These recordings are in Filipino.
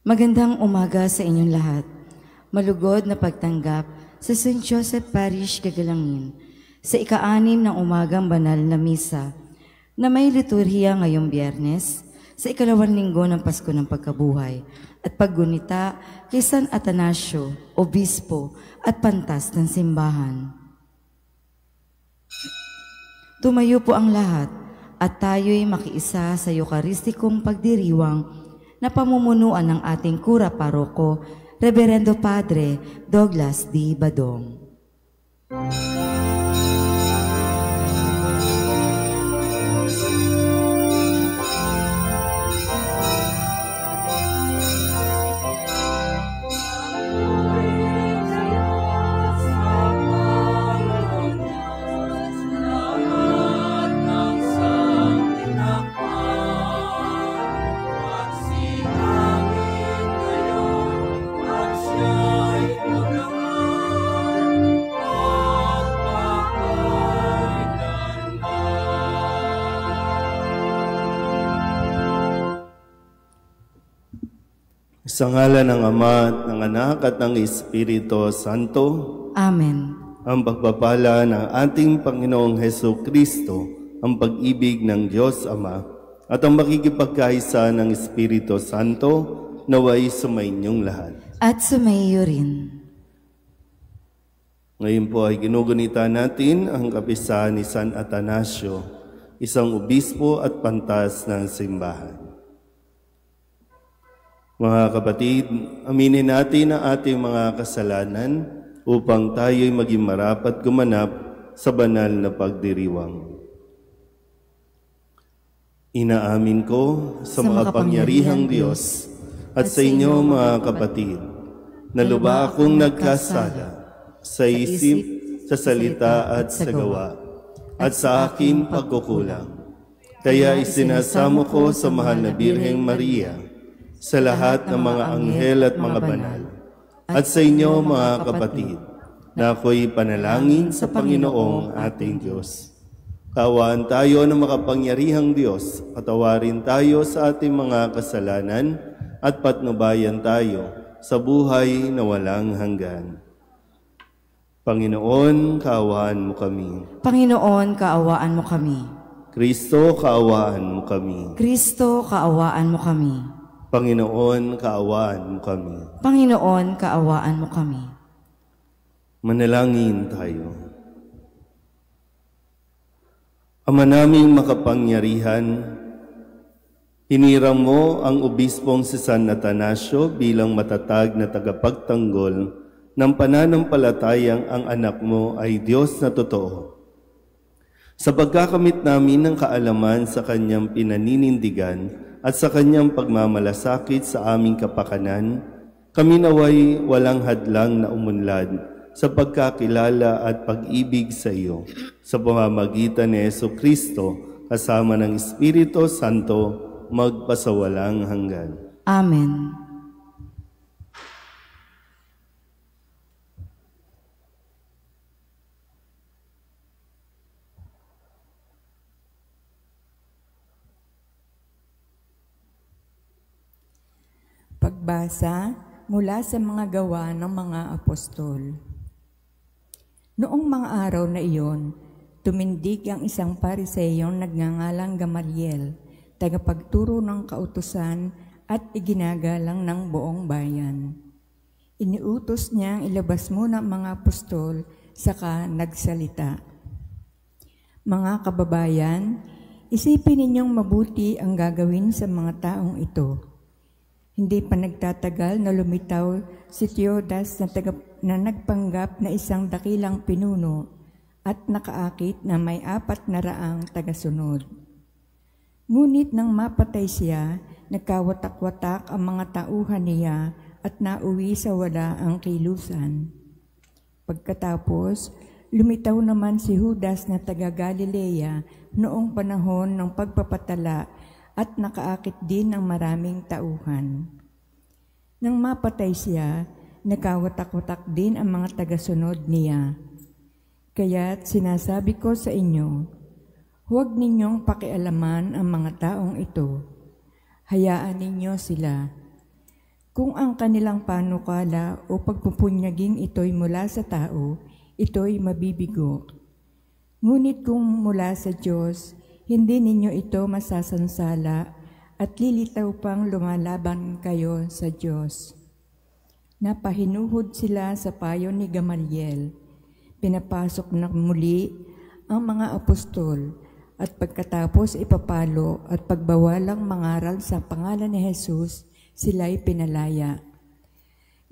Magandang umaga sa inyong lahat. Malugod na pagtanggap sa St. Joseph Parish, Gagalangin sa ika-6 ng umagang banal na misa na may liturhiya ngayong Biyernes sa ika-2 linggo ng Pasko ng Pagkabuhay at paggunita kay San Atanasio, Obispo at Pantas ng Simbahan. Tumayo po ang lahat at tayo'y makiisa sa Eucharistikong pagdiriwang na pamumunuan ng ating Kura Paroko, Reverendo Padre Douglas D. Badong. Sa ngalan ng Ama, at ng Anak, at ng Espiritu Santo. Amen. Ang pagpapala ng ating Panginoong Heso Kristo, ang pag-ibig ng Diyos Ama, at ang makikipagkaisa ng Espiritu Santo, naway sumainyong lahat. At sumaiyo rin. Ngayon po ay ginugunita natin ang kapisahan ni San Atanasio, isang obispo at pantas ng simbahan. Mga kapatid, aminin natin ang ating mga kasalanan upang tayo'y maging marapat gumanap sa banal na pagdiriwang. Inaamin ko sa makapangyarihang Diyos at sa inyo mga kapatid, na lubha akong nagkasala sa isip, sa salita at sa gawa, at sa aking pagkukulang. Kaya isinasamo ko sa mahal na Birheng Maria, sa lahat ng mga anghel at mga banal, at sa inyo mga kapatid, na ako'y panalangin sa Panginoong ating Diyos. Kaawaan tayo ng makapangyarihang Diyos, patawarin tayo sa ating mga kasalanan, at patnubayan tayo sa buhay na walang hanggan. Panginoon, kaawaan mo kami. Panginoon, kaawaan mo kami. Kristo, kaawaan mo kami. Kristo, kaawaan mo kami. Panginoon, kaawaan mo kami. Panginoon, kaawaan mo kami. Manalangin tayo. Ama naming makapangyarihan, hinirang mo ang obispong si San Atanasio bilang matatag na tagapagtanggol ng pananampalatayang ang anak mo ay Diyos na totoo. Sa pagkakamit namin ng kaalaman sa kanyang pinaninindigan at sa kanyang pagmamalasakit sa aming kapakanan, kami naway walang hadlang na umunlad sa pagkakilala at pag-ibig sa iyo, sa pamamagitan ni Heso Kristo, kasama ng Espiritu Santo, magpasawalang hanggan. Amen. Pagbasa mula sa mga gawa ng mga apostol. Noong mga araw na iyon, tumindig ang isang Pariseyong nagngangalang Gamaliel, tagapagturo ng kautusan at iginagalang ng buong bayan. Iniutos niyang ilabas muna ang mga apostol, saka nagsalita. Mga kababayan, isipin ninyong mabuti ang gagawin sa mga taong ito. Hindi pa nagtatagal na lumitaw si Teudas na nagpanggap na isang dakilang pinuno at nakaakit na may 400 tagasunod. Ngunit nang mapatay siya, nagkawatak-watak ang mga tauhan niya at nauwi sa wala ang kilusan. Pagkatapos, lumitaw naman si Judas na taga-Galilea noong panahon ng pagpapatala at nakaakit din ng maraming tauhan. Nang mapatay siya, nagkawatak-watak din ang mga tagasunod niya. Kaya't sinasabi ko sa inyo, huwag ninyong pakialaman ang mga taong ito. Hayaan ninyo sila. Kung ang kanilang panukala o pagpupunyaging ito'y mula sa tao, ito'y mabibigo. Ngunit kung mula sa Diyos, hindi ninyo ito masasansala at lilitaw pang lumalaban kayo sa Diyos. Napahinuhod sila sa payo ni Gamaliel. Pinapasok na muli ang mga apostol at pagkatapos ipapalo at pagbawalang mangaral sa pangalan ni Jesus, sila'y pinalaya.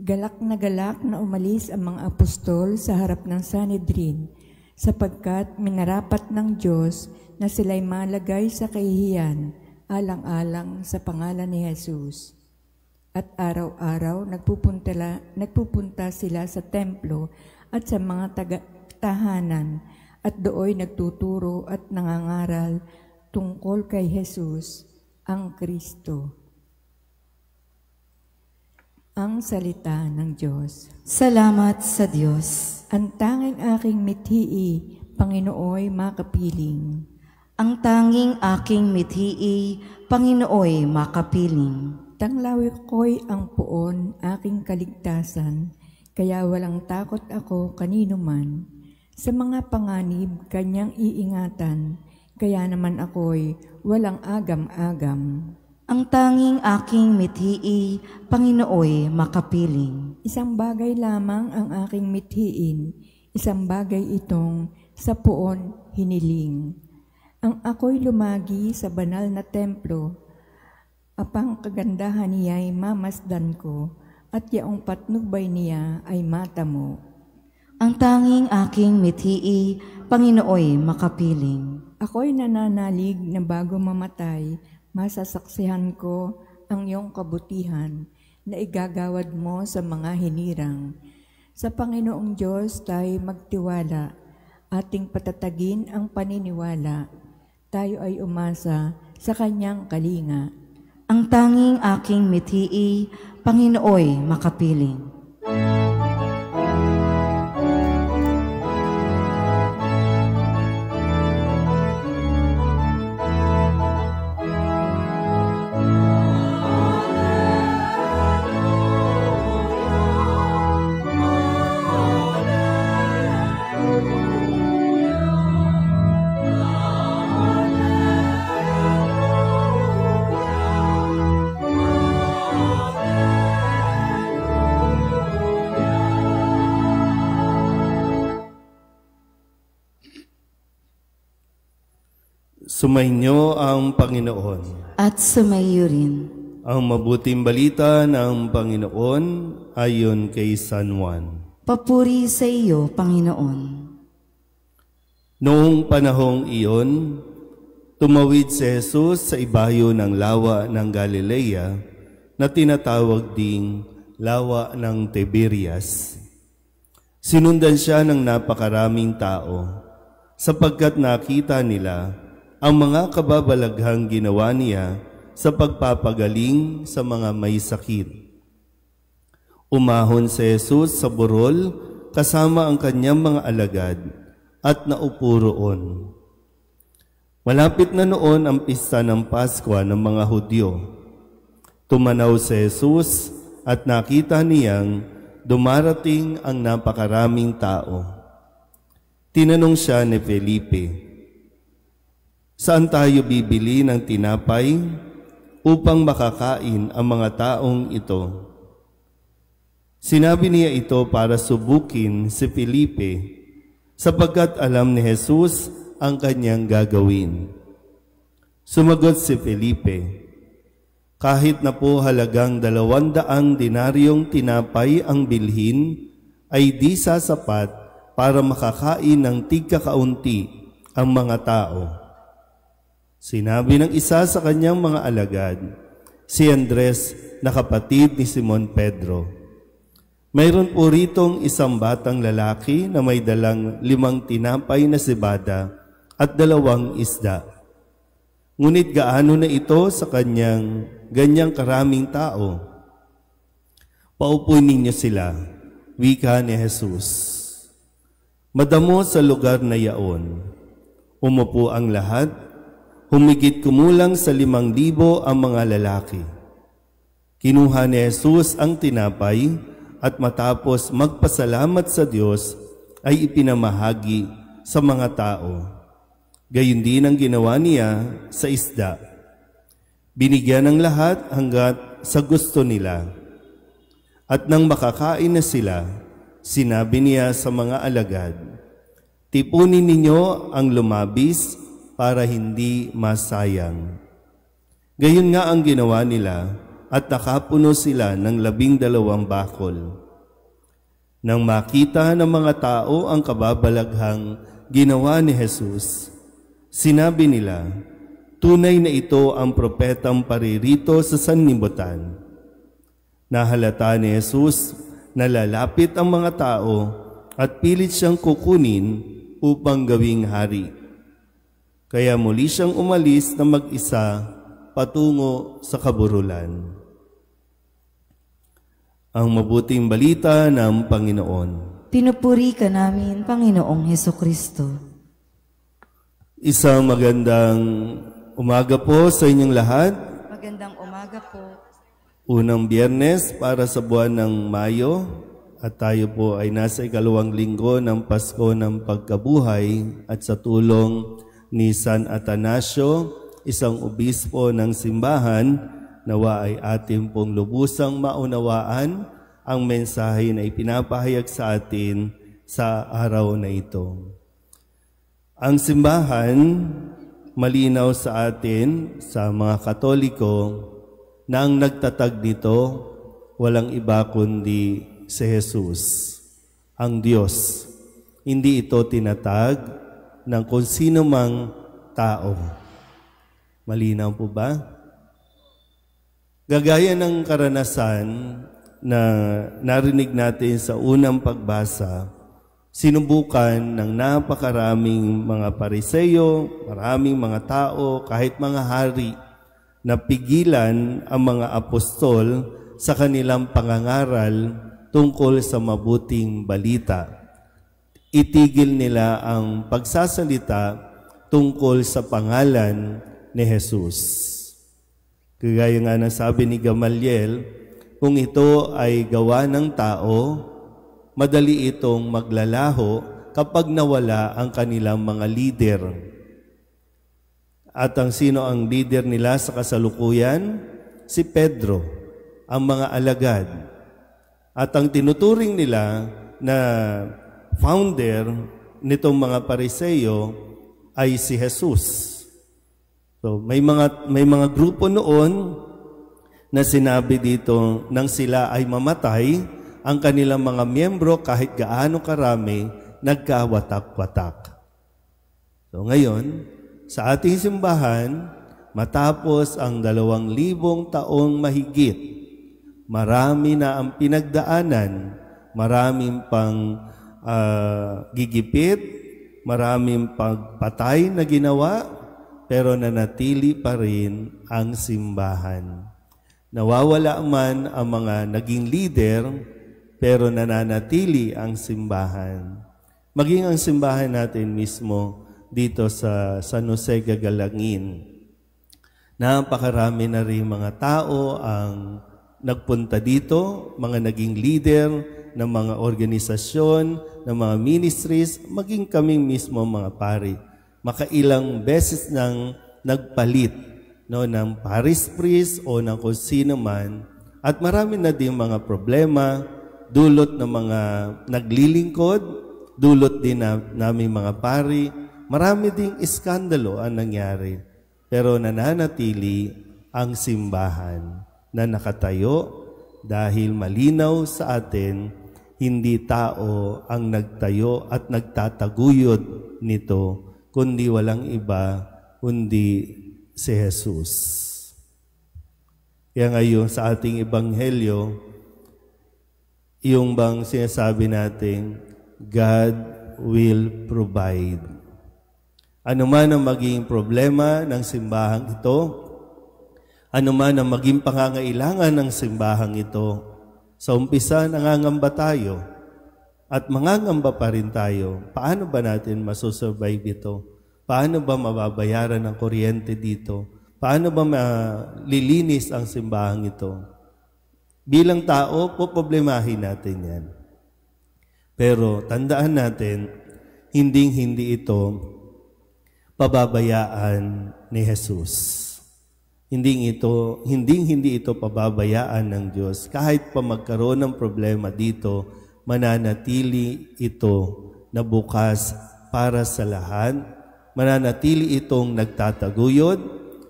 Galak na umalis ang mga apostol sa harap ng Sanhedrin, sapagkat minarapat ng Diyos na sila'y malagay sa kahihiyan alang-alang sa pangalan ni Jesus. At araw-araw nagpupunta sila sa templo at sa mga tahanan at dooy nagtuturo at nangangaral tungkol kay Jesus, ang Kristo. Ang salita ng Diyos. Salamat sa Diyos. Ang tanging aking mithi, Panginooy makapiling. Ang tanging aking mithi, Panginooy makapiling. Tanglawi ko'y ang puon, aking kaligtasan, kaya walang takot ako kanino man. Sa mga panganib, kanyang iingatan, kaya naman ako'y walang agam-agam. Ang tanging aking mithi, Panginooy makapiling. Isang bagay lamang ang aking mithiin, isang bagay itong sa puon hiniling. Ang ako'y lumagi sa banal na templo, apang kagandahan niya'y mamasdan ko, at yaong patnubay niya ay mata mo. Ang tanging aking mithi, Panginooy makapiling. Ako'y nananalig na bago mamatay, masasaksihan ko ang iyong kabutihan na igagawad mo sa mga hinirang. Sa Panginoong Diyos tayo magtiwala, ating patatagin ang paniniwala. Tayo ay umasa sa kanyang kalinga. Ang tanging aking mithi, Panginooy makapiling. Sumainyo ang Panginoon. At sumaiyo rin. Ang mabuting balita ng Panginoon ayon kay San Juan. Papuri sa iyo, Panginoon. Noong panahong iyon, tumawid si Jesus sa ibayo ng lawa ng Galilea na tinatawag ding lawa ng Tiberias. Sinundan siya ng napakaraming tao sapagkat nakita nila ang mga kababalaghang ginawa niya sa pagpapagaling sa mga may sakit. Umahon si Jesus sa burol kasama ang kanyang mga alagad at naupo roon. Malapit na noon ang pista ng Paskwa ng mga Hudyo. Tumanaw si Jesus at nakita niyang dumarating ang napakaraming tao. Tinanong siya ni Felipe, "Saan tayo bibili ng tinapay upang makakain ang mga taong ito?" Sinabi niya ito para subukin si Felipe, sapagkat alam ni Jesus ang kanyang gagawin. Sumagot si Felipe, "Kahit na po halagang 200 denaryong tinapay ang bilhin, ay di sasapat para makakain ng tigkakaunti ang mga tao." Sinabi ng isa sa kanyang mga alagad, si Andres na kapatid ni Simon Pedro, "Mayroon po ritong isang batang lalaki na may dalang 5 tinapay na sibada at 2 isda. Ngunit gaano na ito sa kanyang ganyang karaming tao? Paupuin ninyo sila," wika ni Jesus. Madamo sa lugar na yaon. Umupo ang lahat. Humigit kumulang sa 5,000 ang mga lalaki. Kinuha ni Jesus ang tinapay at matapos magpasalamat sa Diyos ay ipinamahagi sa mga tao. Gayon din ang ginawa niya sa isda. Binigyan ng lahat hanggat sa gusto nila. At nang makakain na sila, sinabi niya sa mga alagad, "Tipunin ninyo ang lumabis para hindi masayang." Gayon nga ang ginawa nila at nakapuno sila ng 12 bakol. Nang makita ng mga tao ang kababalaghang ginawa ni Jesus, sinabi nila, "Tunay na ito ang propetang paririto sa sanlibutan." Nahalata ni Jesus na lalapit ang mga tao at pilit siyang kukunin upang gawing hari. Kaya muli siyang umalis na mag-isa patungo sa kaburulan. Ang mabuting balita ng Panginoon. Pinupuri ka namin, Panginoong Hesukristo. Isang magandang umaga po sa inyong lahat. Magandang umaga po. Unang Biyernes para sa buwan ng Mayo at tayo po ay nasa 2nd linggo ng Pasko ng Pagkabuhay at sa tulong ni San Atanasio, isang obispo ng simbahan, nawa ay ating pong lubusang maunawaan ang mensahe na ipinapahayag sa atin sa araw na ito. Ang simbahan, malinaw sa atin, sa mga Katoliko, na ang nagtatag nito, walang iba kundi si Jesus, ang Diyos. Hindi ito tinatag ng kung sino mang tao. Malinaw po ba? Gagaya ng karanasan na narinig natin sa unang pagbasa, sinubukan ng napakaraming mga Pariseyo, maraming mga tao, kahit mga hari, na pigilan ang mga apostol sa kanilang pangangaral tungkol sa mabuting balita. Itigil nila ang pagsasalita tungkol sa pangalan ni Jesus. Kagaya nga ng sabi ni Gamaliel, kung ito ay gawa ng tao, madali itong maglalaho kapag nawala ang kanilang mga leader. At ang sino ang leader nila sa kasalukuyan? Si Pedro, ang mga alagad. At ang tinuturing nila na founder nitong mga Pariseyo ay si Jesus. So, may mga grupo noon na sinabi dito nang sila ay mamatay, ang kanilang mga miyembro kahit gaano karami, nagkawatak-watak. So ngayon, sa ating simbahan, matapos ang 2,000 taong mahigit, marami na ang pinagdaanan, maraming pang gigipit, maraming pagpatay na ginawa, pero nanatili pa rin ang simbahan. Nawawala man ang mga naging leader, pero nananatili ang simbahan. Maging ang simbahan natin mismo dito sa San Jose Gagalangin. Napakarami na rin mga tao ang nagpunta dito, mga naging leader ng mga organisasyon, ng mga ministries, maging kaming mismo mga pari. Makailang beses nang nagpalit ng parish priest o ng kung sino man, at marami na din mga problema, dulot ng mga naglilingkod, dulot din namin mga pari, marami ding iskandalo ang nangyari, pero nananatili ang simbahan na nakatayo dahil malinaw sa atin, hindi tao ang nagtayo at nagtataguyod nito, kundi walang iba, kundi si Jesus. Kaya ngayon sa ating ebanghelyo, yung bang sinasabi natin, God will provide. Ano man ang maging problema ng simbahang ito, ano man ang maging pangangailangan ng simbahang ito, sa umpisa nangangamba tayo, at mangangamba pa rin tayo, paano ba natin masusurvive ito? Paano ba mababayaran ang kuryente dito? Paano ba malilinis ang simbahang ito? Bilang tao, poproblemahin natin yan. Pero tandaan natin, hindi ito pababayaan ni Jesus. Hindi ito pababayaan ng Diyos. Kahit pa magkaroon ng problema dito, mananatili ito na bukas para sa lahat. Mananatili itong nagtataguyod,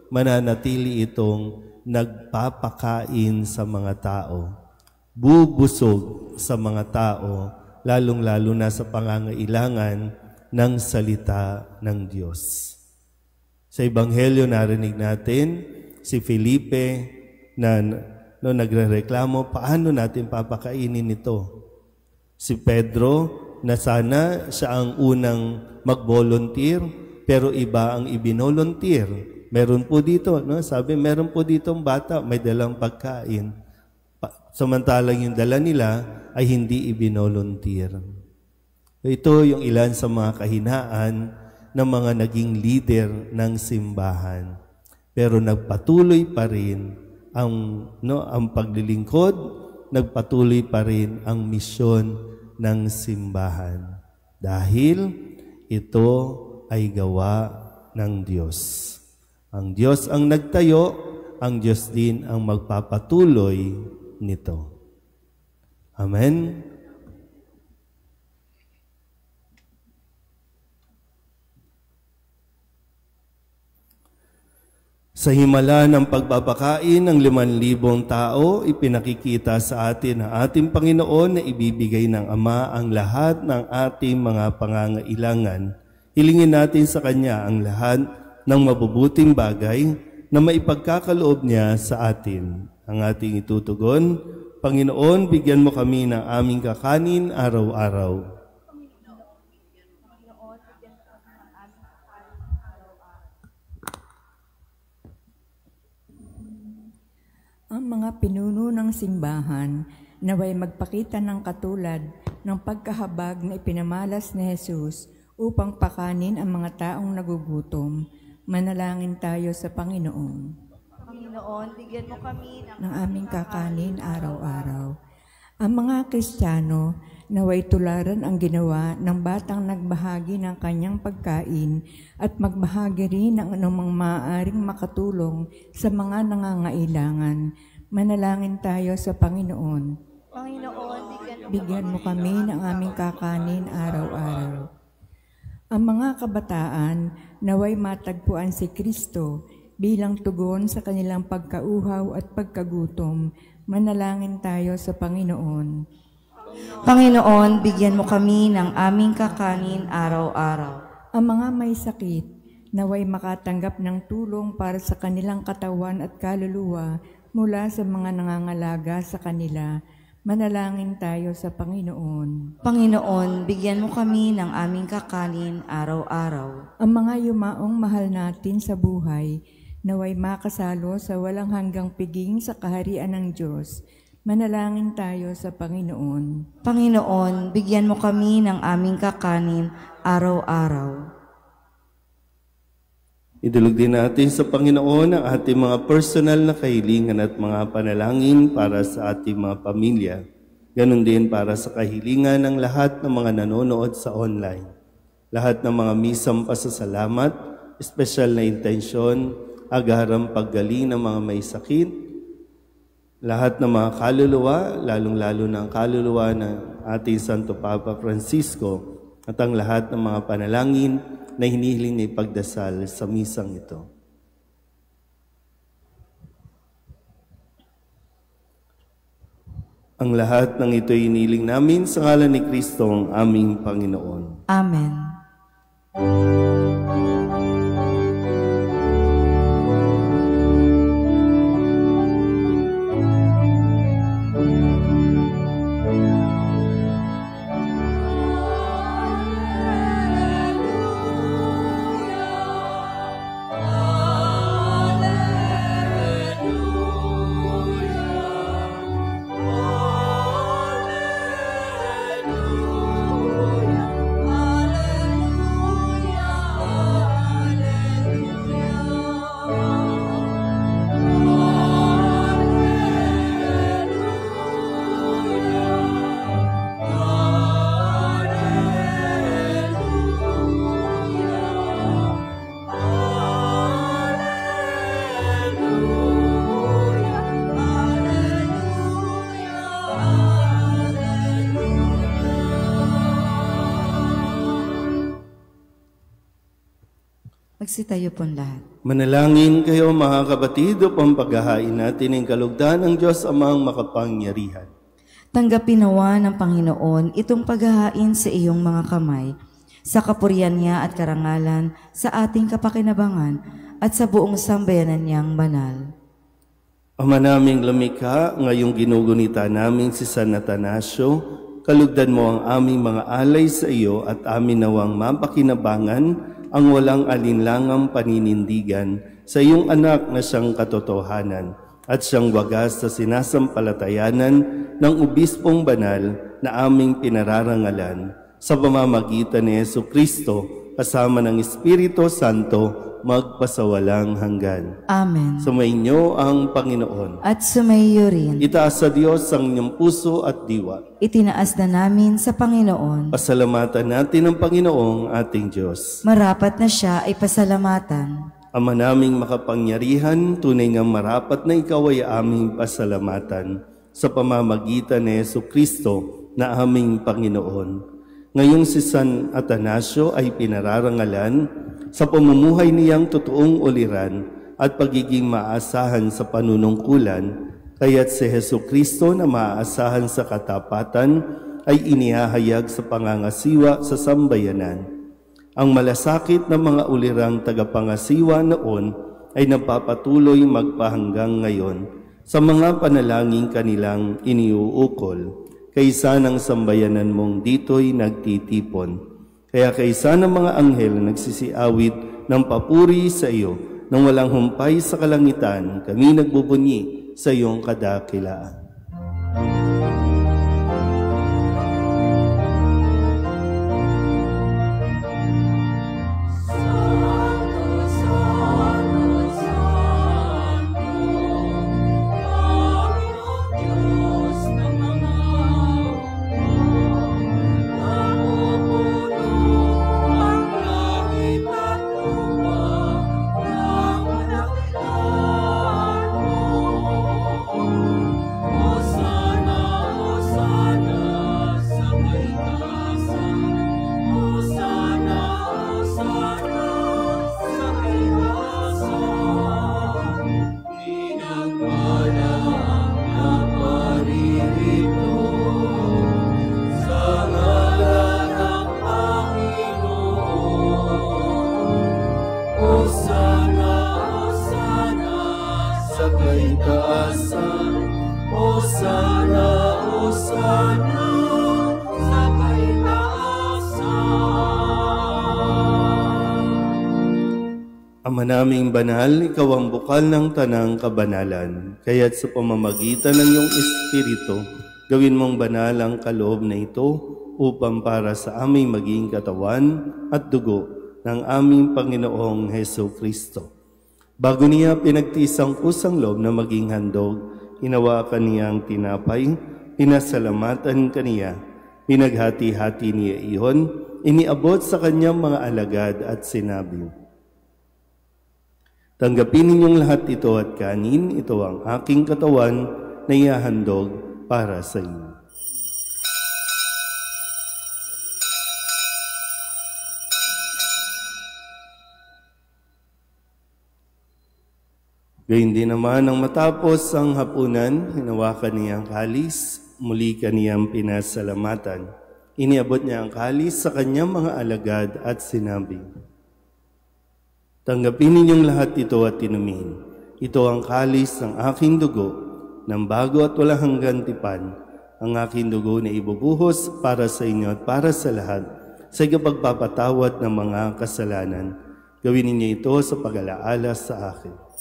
mananatili itong nagpapakain sa mga tao, bubusog sa mga tao, lalong-lalo na sa pangangailangan ng salita ng Diyos. Sa Ebanghelyo narinig natin si Felipe na nagrereklamo, paano natin papakainin ito? Si Pedro na sana siya ang unang mag-volunteer, pero iba ang ibinolunteer. Meron po dito, sabi, meron po ditong bata, may dalang pagkain. Samantalang yung dala nila ay hindi ibinolunteer. Ito yung ilan sa mga kahinaan ng mga naging leader ng simbahan. Pero nagpatuloy pa rin ang paglilingkod, nagpatuloy pa rin ang misyon ng simbahan. Dahil ito ay gawa ng Diyos. Ang Diyos ang nagtayo, ang Diyos din ang magpapatuloy nito. Amen? Sa himala ng pagpapakain ng 5,000 tao, ipinakikita sa atin ang ating Panginoon na ibibigay ng Ama ang lahat ng ating mga pangangailangan. Hilingin natin sa Kanya ang lahat ng mabubuting bagay na maipagkakaloob niya sa atin. Ang ating itutugon, Panginoon, bigyan mo kami ng aming kakanin araw-araw. Ang mga pinuno ng simbahan naway magpakita ng katulad ng pagkahabag na ipinamalas ni Jesus upang pakanin ang mga taong nagugutom. Manalangin tayo sa Panginoon. Panginoon, bigyan mo kami ng aming kakanin araw-araw. Ang mga Kristiyano naway tularan ang ginawa ng batang nagbahagi ng kanyang pagkain at magbahagi rin ng anumang maaaring makatulong sa mga nangangailangan. Manalangin tayo sa Panginoon. Panginoon, bigyan mo kami ng aming kakanin araw-araw. Ang mga kabataan naway matagpuan si Kristo bilang tugon sa kanilang pagkauhaw at pagkagutom. Manalangin tayo sa Panginoon. Panginoon, bigyan mo kami ng aming kakanin araw-araw. Ang mga may sakit naway makatanggap ng tulong para sa kanilang katawan at kaluluwa mula sa mga nangangalaga sa kanila. Manalangin tayo sa Panginoon. Panginoon, bigyan mo kami ng aming kakanin araw-araw. Ang mga yumaong mahal natin sa buhay naway makasalo sa walang hanggang piging sa kaharian ng Diyos. Manalangin tayo sa Panginoon. Panginoon, bigyan mo kami ng aming kakanin araw-araw. Idulog din natin sa Panginoon ang ating mga personal na kahilingan at mga panalangin para sa ating mga pamilya. Ganon din para sa kahilingan ng lahat ng mga nanonood sa online. Lahat ng mga misang pasasalamat, espesyal na intensyon, agarang paggaling ng mga may sakit, lahat ng mga kaluluwa, lalong-lalo ng kaluluwa ng ating Santo Papa Francisco, at ang lahat ng mga panalangin na hinihiling na ipagdasal sa misang ito. Ang lahat ng ito hinihiling namin sa ngalan ni Kristo ang aming Panginoon. Amen. Magsitayo pong lahat. Manalangin kayo mga kapatid upang paghahain natin ang kalugdan ng Diyos Amang makapangyarihan. Tanggapin nawa ng Panginoon itong paghahain sa iyong mga kamay, sa kapurihan niya at karangalan, sa ating kapakinabangan, at sa buong sambayanan niyang banal. Ama naming lumikha, ngayong ginugunita namin si San Atanasio, kalugdan mo ang aming mga alay sa iyo at amin nawang mapakinabangan ang walang alinlangang paninindigan sa iyong anak na siyang katotohanan at siyang wagas sa sinasampalatayanan ng Obispong Banal na aming pinararangalan sa pamamagitan ni Jesucristo kasama ng Espiritu Santo magpasawalang hanggan. Amen. Sumainyo ang Panginoon. At sumaiyo rin. Itaas sa Diyos ang inyong puso at diwa. Itinaas na namin sa Panginoon. Pasalamatan natin ang Panginoong ating Diyos. Marapat na siya ay pasalamatan. Ama naming makapangyarihan, tunay nga marapat na ikaw ay aming pasalamatan sa pamamagitan ni Jesucristo na aming Panginoon. Ngayong si San Atanasio ay pinararangalan sa pamumuhay niyang totoong uliran at pagiging maasahan sa panunungkulan, kaya't si Jesucristo na maaasahan sa katapatan ay inihahayag sa pangangasiwa sa sambayanan. Ang malasakit ng mga ulirang tagapangasiwa noon ay nagpapatuloy magpahanggang ngayon sa mga panalangin kanilang iniuukol, kaysa ng sambayanan mong dito'y nagtitipon. Kaya kaysa ng mga anghel na nagsisiawit ng papuri sa iyo, nang walang humpay sa kalangitan, kami nagbubunyi sa iyong kadakilaan. Ama naming banal, ikaw ang bukal ng tanang kabanalan. Kaya't sa pamamagitan ng iyong Espiritu, gawin mong banal ang kaloob na ito upang para sa aming maging katawan at dugo ng aming Panginoong Jesucristo. Bago niya pinagtisang kusang loob na maging handog, hinawakan niya ang tinapay, pinasalamatan kaniya, pinaghati-hati niya iyon, iniabot sa kanyang mga alagad at sinabi, tanggapin ninyong lahat ito at kanin, ito ang aking katawan na ihahandog para sa inyo. Gayun din naman nang matapos ang hapunan, hinawakan niya ang kalis, muli kaniyang pinasalamatan. Iniabot niya ang kalis sa kanyang mga alagad at sinabi, tanggapin ninyong lahat ito at inumin. Ito ang kalis ng aking dugo, ng bago at walang hanggang tipan, ang aking dugo na ibubuhos para sa inyo at para sa lahat, sa ikapagpapatawad ng mga kasalanan. Gawin ninyo ito sa pag-alaala sa akin.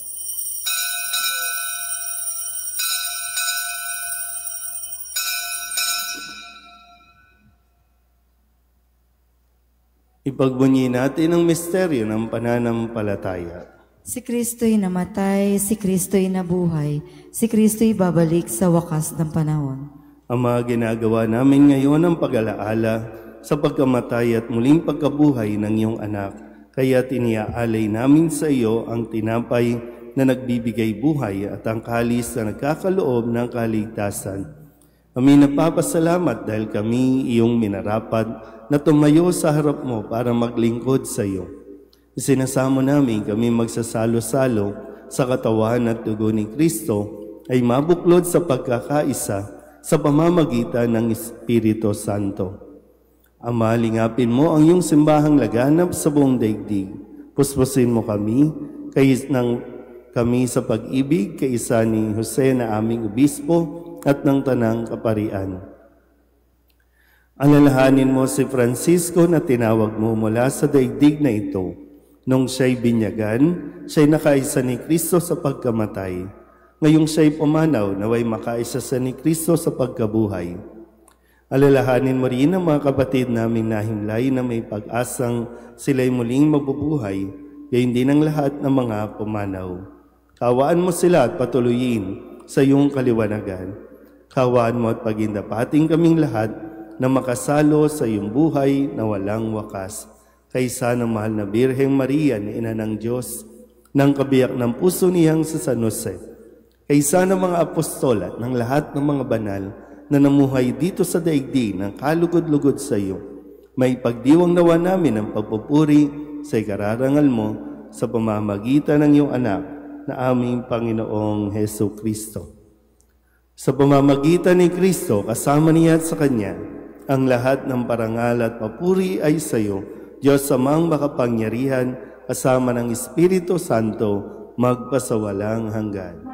Ipagbunyi natin ang misteryo ng pananampalataya. Si Kristo'y namatay, si Kristo'y nabuhay, si Kristo'y babalik sa wakas ng panahon. Ama, ginagawa namin ngayon ang pag-alaala sa pagkamatay at muling pagkabuhay ng iyong anak. Kaya tiniaalay namin sa iyo ang tinapay na nagbibigay buhay at ang kalis na nagkakaloob ng kaligtasan. Kami nagpapasalamat dahil kami iyong minarapat na tumayo sa harap mo para maglingkod sa iyo. Isinasamo namin kami magsasalo-salo sa katawan at dugo ni Kristo ay mabuklod sa pagkakaisa sa pamamagitan ng Espiritu Santo. Ama, lingapin mo ang iyong simbahang laganap sa buong daigdig. Puspusin mo kami sa pag-ibig kaisa ni Jose na aming obispo at ng tanang kaparian. Alalahanin mo si Francisco na tinawag mo mula sa daigdig na ito. Nung siya'y binyagan, siya'y nakaisa ni Kristo sa pagkamatay. Ngayong siya'y pumanaw, naway makaisa sa ni Kristo sa pagkabuhay. Alalahanin mo rin ang mga kapatid naming nahimlay na may pag-asang sila'y muling mabubuhay, gayon din ang lahat ng mga pumanaw. Kawaan mo sila at patuloyin sa iyong kaliwanagan. Kawaan mo at pagindapating kaming lahat na makasalo sa iyong buhay na walang wakas. Kaysa ng mahal na Birheng Maria na Ina ng Diyos, ng kabiyak ng puso niyang sa San Jose, kaysa ng mga apostol at ng lahat ng mga banal na namuhay dito sa daigdig ng kalugod-lugod sa iyo, may pagdiwang nawa namin ang pagpupuri sa ikararangal mo sa pamamagitan ng iyong anak na aming Panginoong Heso Kristo. Sa pamamagitan ni Kristo, kasama niya at sa Kanya, ang lahat ng parangal at papuri ay sa iyo, Diyos Amang makapangyarihan, kasama ng Espiritu Santo, magpasawalang hanggan.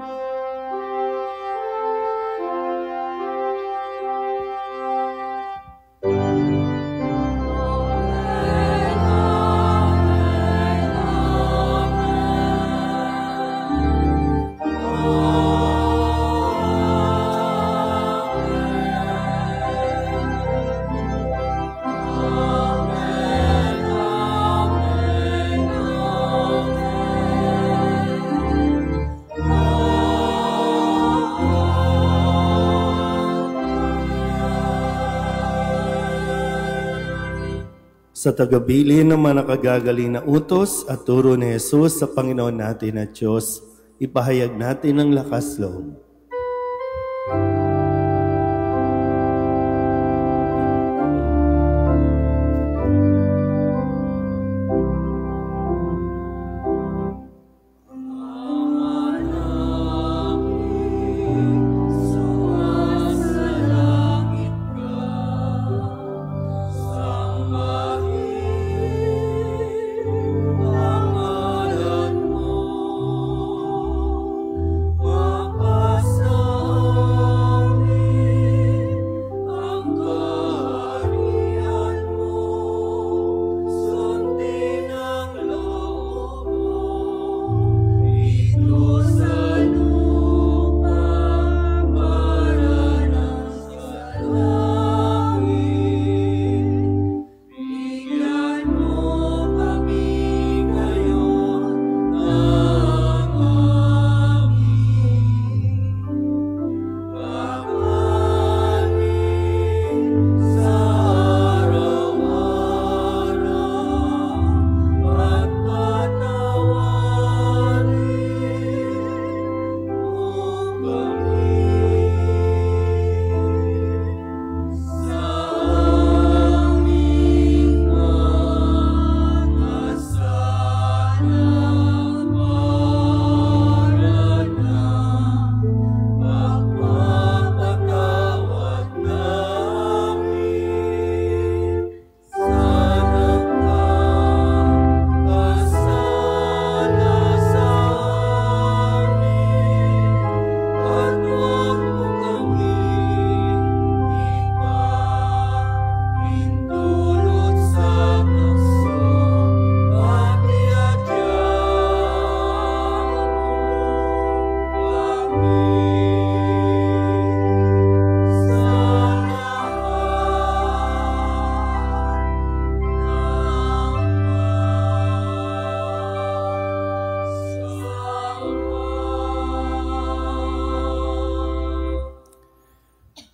Sa tagabili ng mga nakagagaling na utos at turo ni Jesus sa Panginoon natin at Diyos, ipahayag natin ang lakas loob.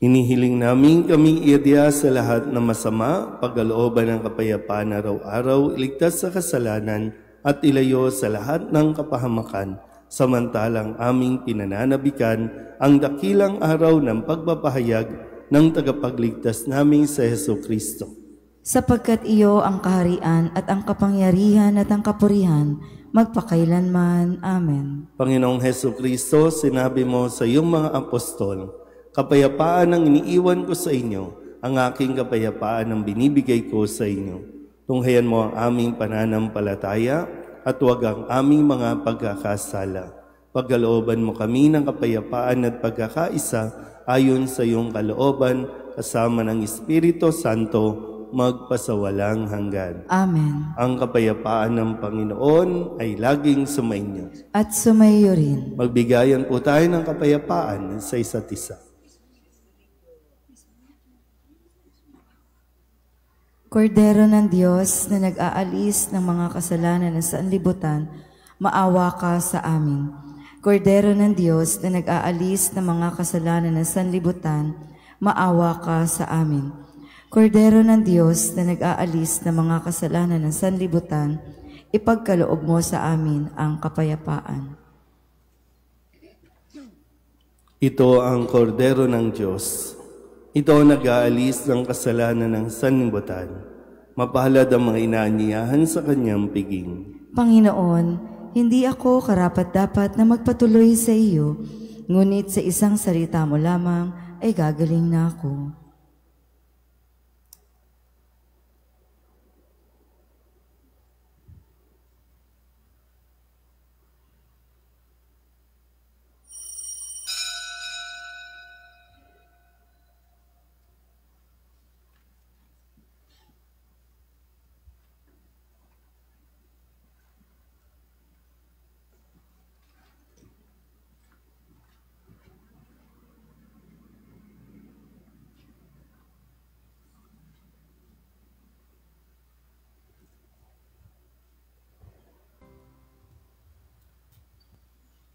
Inihiling namin kaming iadya sa lahat ng masama, pagkalooban ng kapayapaan araw-araw, iligtas sa kasalanan at ilayo sa lahat ng kapahamakan, samantalang aming pinananabikan ang dakilang araw ng pagpapahayag ng tagapagligtas naming sa Heso Kristo. Sapagkat iyo ang kaharian at ang kapangyarihan at ang kapurihan, magpakailanman. Amen. Panginoong Heso Kristo, sinabi mo sa iyong mga apostol, kapayapaan ang iniiwan ko sa inyo, ang aking kapayapaan ang binibigay ko sa inyo. Tunghayan mo ang aming pananampalataya at huwag ang aming mga pagkakasala. Pagkalooban mo kami ng kapayapaan at pagkakaisa ayon sa iyong kalooban kasama ng Espiritu Santo magpasawalang hanggan. Amen. Ang kapayapaan ng Panginoon ay laging sumainyo. At sumaiyo rin. Magbigayan po tayo ng kapayapaan sa isa't isa. Kordero ng Diyos na nag-aalis ng mga kasalanan ng sanlibutan, maawa ka sa amin. Kordero ng Diyos na nag-aalis ng mga kasalanan ng sanlibutan, maawa ka sa amin. Kordero ng Diyos na nag-aalis ng mga kasalanan ng sanlibutan, ipagkaloob mo sa amin ang kapayapaan. Ito ang kordero ng Diyos. Ito ang nag-aalis ng kasalanan ng sanlibutan. Mapalad ang mga inaanyayahan sa kanyang piging. Panginoon, hindi ako karapat-dapat na magpatuloy sa iyo, ngunit sa isang salita mo lamang ay gagaling na ako.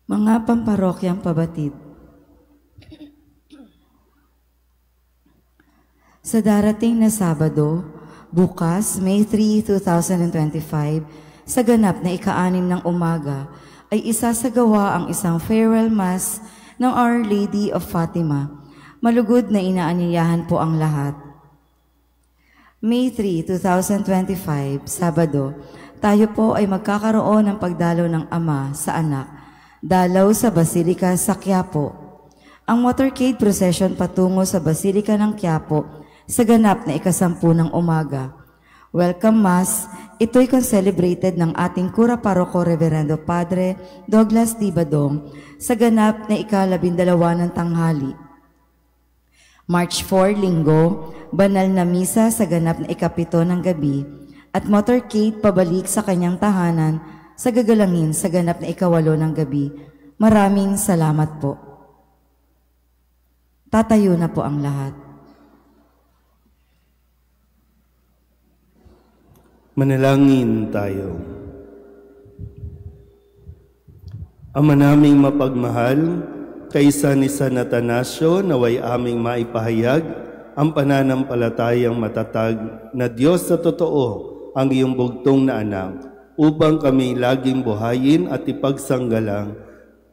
Mga pamparokyang pabatid. Sa darating na Sabado, bukas, May 3, 2025, sa ganap na ika-6 ng umaga, ay isasagawa ang isang farewell mass ng Our Lady of Fatima. Malugod na inaanyayahan po ang lahat. May 3, 2025, Sabado, tayo po ay magkakaroon ng pagdalo ng Ama sa Anak. Dalaw sa Basilika sa Quiapo. Ang motorcade procession patungo sa Basilika ng Quiapo sa ganap na ika-10 ng umaga. Welcome Mass, ito'y concelebrated ng ating Cura Paroko Reverendo Padre Douglas D. Badong sa ganap na ika-12 ng tanghali. March 4, Linggo, banal na misa sa ganap na ika-7 ng gabi at motorcade pabalik sa kanyang tahanan sa gagalangin sa ganap na ika-8 ng gabi. Maraming salamat po. Tatayo na po ang lahat. Manalangin tayo. Ama naming mapagmahal, kaysa ni San Atanasio, naway aming maipahayag ang pananampalatayang matatag na Diyos sa totoo ang iyong bugtong na anak, upang kami laging buhayin at ipagsanggalang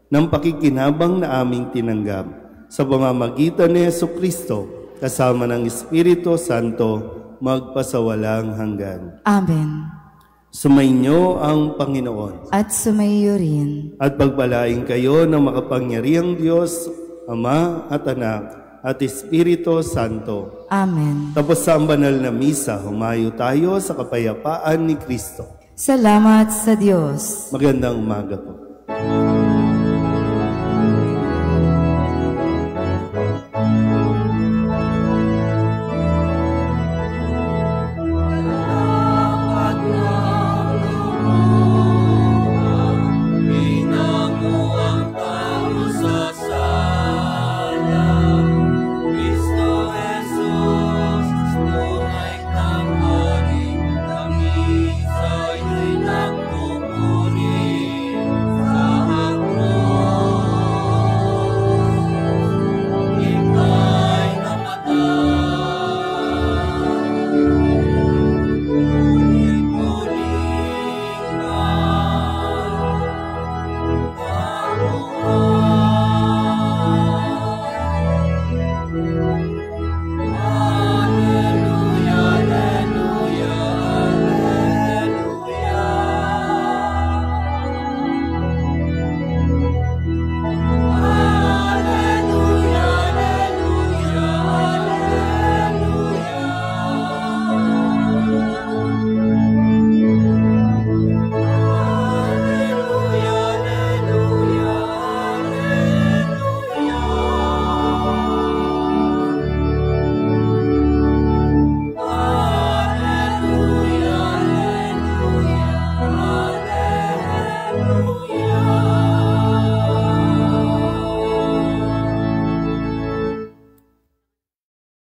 ng pakikinabang na aming tinanggap sa pamamagitan ni Jesucristo kasama ng Espiritu Santo magpasawalang hanggan. Amen. Sumainyo ang Panginoon. At sumaiyo rin. At pagpalain kayo ng makapangyarihang Diyos, Ama at Anak at Espiritu Santo. Amen. Tapos sa banal na misa, humayo tayo sa kapayapaan ni Kristo. Salamat sa Diyos. Magandang umaga po.